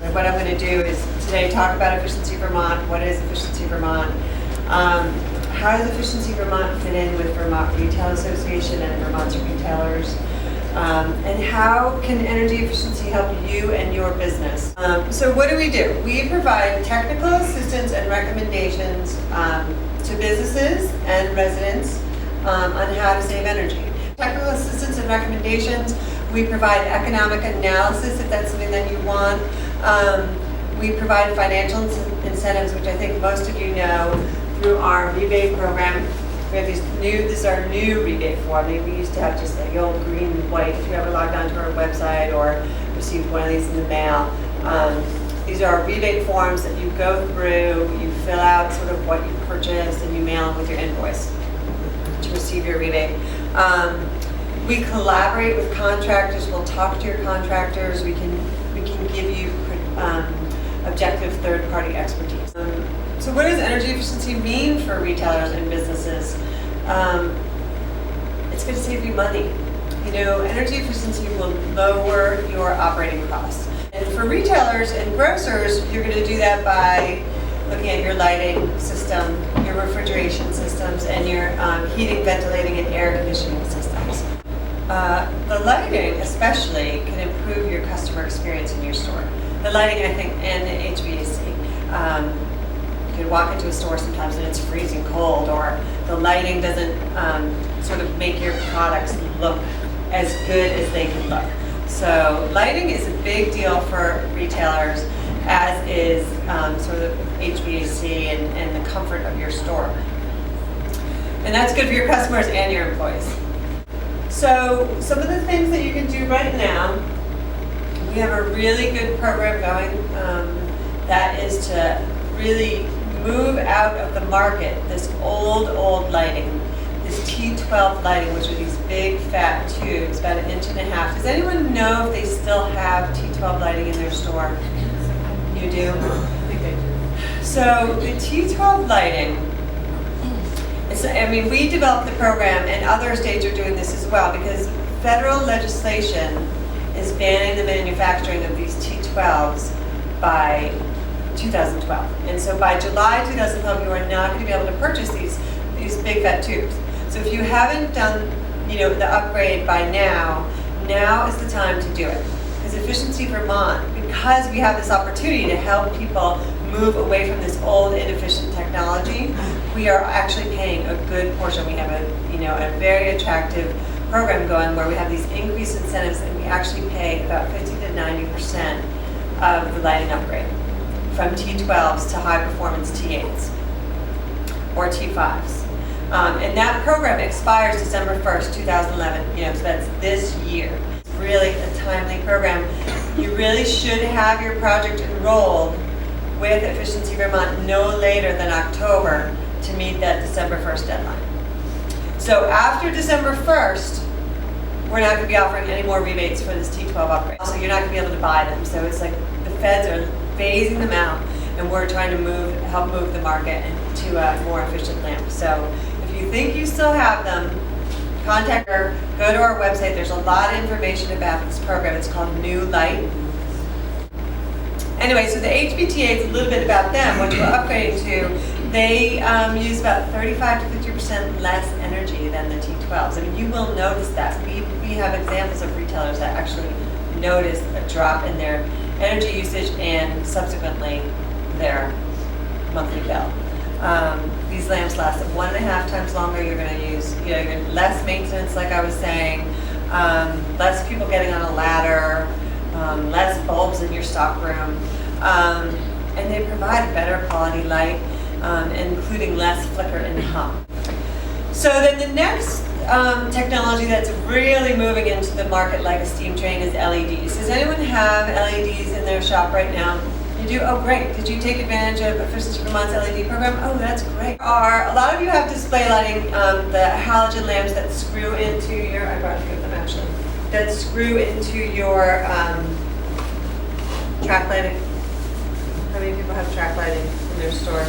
What I'm going to do is today talk about Efficiency Vermont. What is Efficiency Vermont? How does Efficiency Vermont fit in with Vermont Retail Association and Vermont's retailers? And how can energy efficiency help you and your business? So what do? We provide technical assistance and recommendations to businesses and residents on how to save energy. Technical assistance and recommendations, we provide economic analysis if that's something that you want. We provide financial incentives, which I think most of you know, through our rebate program. We have this is our new rebate form. We used to have just the old green and white if you ever logged onto our website or received one of these in the mail. These are our rebate forms that you go through, you fill out sort of what you purchased, and you mail them with your invoice to receive your rebate. We collaborate with contractors. We'll talk to your contractors. We can give you objective third-party expertise. So what does energy efficiency mean for retailers and businesses? It's going to save you money. You know, energy efficiency will lower your operating costs. And for retailers and grocers, you're going to do that by looking at your lighting system, your refrigeration systems, and your heating, ventilating, and air conditioning systems. The lighting especially can improve your customer experience in your store. The lighting, I think, and the HVAC. You can walk into a store sometimes and it's freezing cold, or the lighting doesn't sort of make your products look as good as they can look. So lighting is a big deal for retailers, as is sort of HVAC and the comfort of your store. And that's good for your customers and your employees. So some of the things that you can do right now, we have a really good program going that is to really move out of the market this old lighting, this T12 lighting, which are these big fat tubes, about 1.5 inches. Does anyone know if they still have T12 lighting in their store? You do? I think they do. So the T12 lighting, we developed the program, and other states are doing this as well, because federal legislation is banning the manufacturing of these T12s by 2012. And so by July 2012, you are not going to be able to purchase these big fat tubes. So if you haven't done, the upgrade by now is the time to do it. Because Efficiency Vermont, because we have this opportunity to help people move away from this old, inefficient technology, we are actually paying a good portion. We have a very attractive program going where we have these increased incentives, and we actually pay about 50 to 90% of the lighting upgrade, from T12s to high performance T8s or T5s. And that program expires December 1st, 2011, so that's this year. It's really a timely program. You really should have your project enrolled with Efficiency Vermont no later than October to meet that December 1st deadline. So after December 1st, we're not going to be offering any more rebates for this T12 upgrade. Also, you're not going to be able to buy them. So it's like the feds are phasing them out, and we're trying to help move the market to a more efficient lamp. So if you think you still have them, contact her, go to our website. There's a lot of information about this program. It's called New Light. Anyway, so the HBTA is a little bit about them, what you're upgrading to. They use about 35 to 50% less energy than the T12s. You will notice that. We have examples of retailers that actually notice a drop in their energy usage and subsequently their monthly bill. These lamps last 1.5 times longer. You're going to use less maintenance, like I was saying, less people getting on a ladder, less bulbs in your stock room, and they provide a better quality light, including less flicker and hum. So then the next technology that's really moving into the market like a steam train is LEDs. Does anyone have LEDs in their shop right now? You do? Oh, great. Did you take advantage of Efficiency Vermont's LED program? Oh, that's great. A lot of you have display lighting, the halogen lamps that screw into your, I brought a few of them actually, that screw into your track lighting. How many people have track lighting in their store?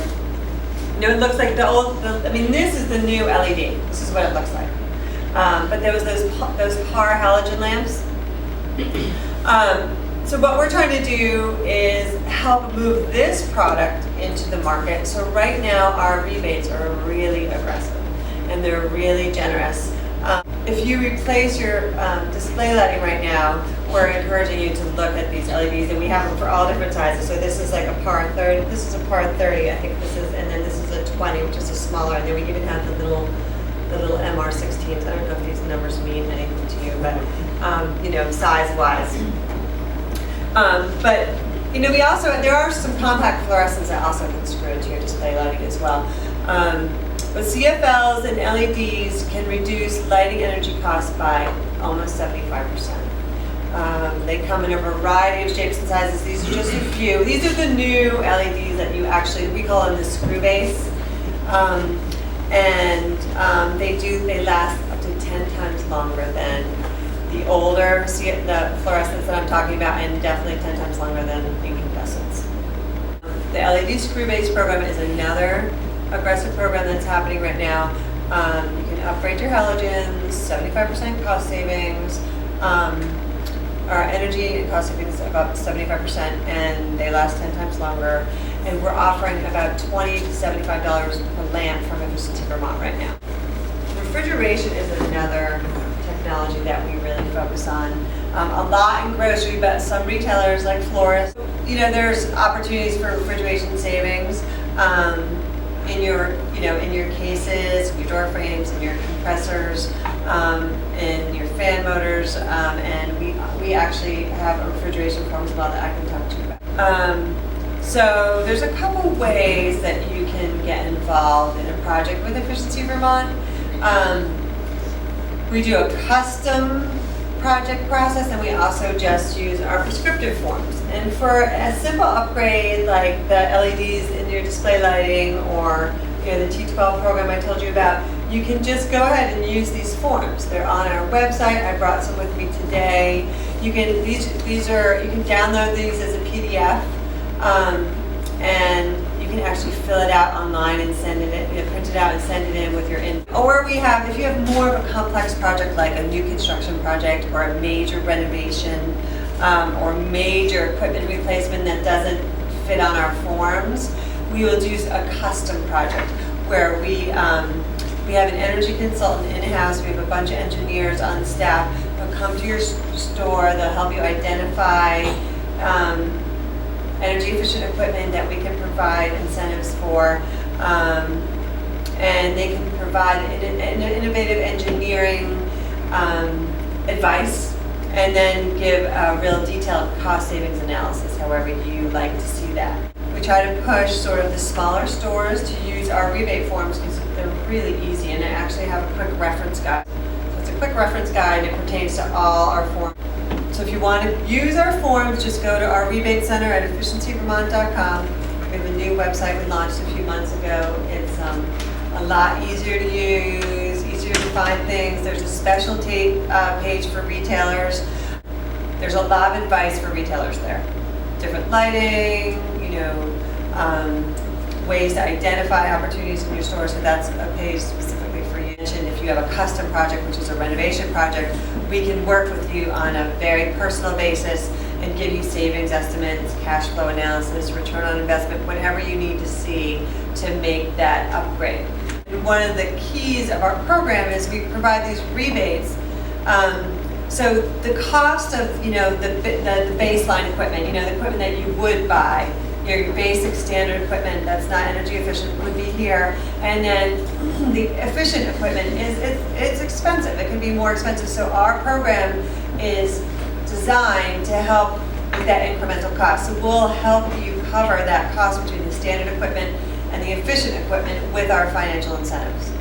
It looks like this is the new LED. This is what it looks like. But there was those PAR halogen lamps. So what we're trying to do is help move this product into the market. So right now our rebates are really aggressive and they're really generous. If you replace your display lighting right now, we're encouraging you to look at these LEDs, and we have them for all different sizes. So this is like a par 30, this is a par 30, I think this is, and then this is a 20, which is a smaller, and then we even have the little MR16s. I don't know if these numbers mean anything to you, but size-wise. But we also, there are some compact fluorescents that also can screw into your display lighting as well. But CFLs and LEDs can reduce lighting energy costs by almost 75%. They come in a variety of shapes and sizes. These are just a few. These are the new LEDs that we call them the screw base. They last up to 10 times longer than the older, the fluorescents that I'm talking about, and definitely 10 times longer than incandescents. The LED screw base program is another aggressive program that's happening right now. You can upgrade your halogens, 75% cost savings. Our energy and cost savings is about 75%, and they last 10 times longer. And we're offering about $20 to $75 per lamp from Efficiency Vermont right now. Refrigeration is another technology that we really focus on. A lot in grocery, but some retailers like florists, there's opportunities for refrigeration savings. In your cases, your door frames, and your compressors, and your fan motors, and we actually have a refrigeration form as well that I can talk to you about. So there's a couple ways that you can get involved in a project with Efficiency Vermont. We do a custom project process, and we also just use our prescriptive forms. And for a simple upgrade like the LEDs in your display lighting, or the T12 program I told you about, you can just go ahead and use these forms. They're on our website. I brought some with me today. You can download these as a PDF, and you can actually fill it out online and send it in, print it out and send it in with your Or if you have more of a complex project like a new construction project or a major renovation, or major equipment replacement that doesn't fit on our forms, we will do a custom project where we have an energy consultant in-house. We have a bunch of engineers on staff who'll come to your store. They'll help you identify energy efficient equipment that we can provide incentives for, and they can provide innovative engineering advice, and then give a real detailed cost savings analysis, however you like to see that. We try to push sort of the smaller stores to use our rebate forms because they're really easy, and I actually have a quick reference guide. So it's a quick reference guide, and it pertains to all our forms. So if you want to use our forms, just go to our rebate center at efficiencyvermont.com. We have a new website we launched a few months ago. It's a lot easier to use, easier to find things. There's a specialty page for retailers. There's a lot of advice for retailers there. Different lighting, ways to identify opportunities in your store. So that's a page specifically for you. And if you have a custom project, which is a renovation project, we can work with you on a very personal basis and give you savings estimates, cash flow analysis, return on investment, whatever you need to see to make that upgrade. And one of the keys of our program is we provide these rebates. So the cost of the baseline equipment, the equipment that you would buy, your basic standard equipment that's not energy efficient would be here, and then the efficient equipment it's expensive. It can be more expensive. So our program is designed to help with that incremental cost. So we'll help you cover that cost between the standard equipment and the efficient equipment with our financial incentives.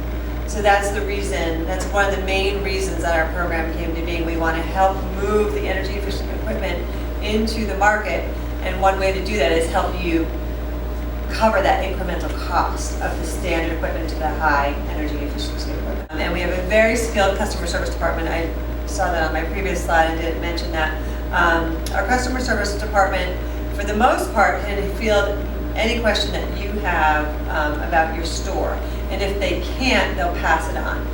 So that's the reason, that's one of the main reasons that our program came to being. We want to help move the energy efficient equipment into the market, and one way to do that is help you cover that incremental cost of the standard equipment to the high energy efficiency equipment. And we have a very skilled customer service department. I saw that on my previous slide and didn't mention that. Our customer service department, for the most part, can field any question that you have about your store. And if they can't, they'll pass it on.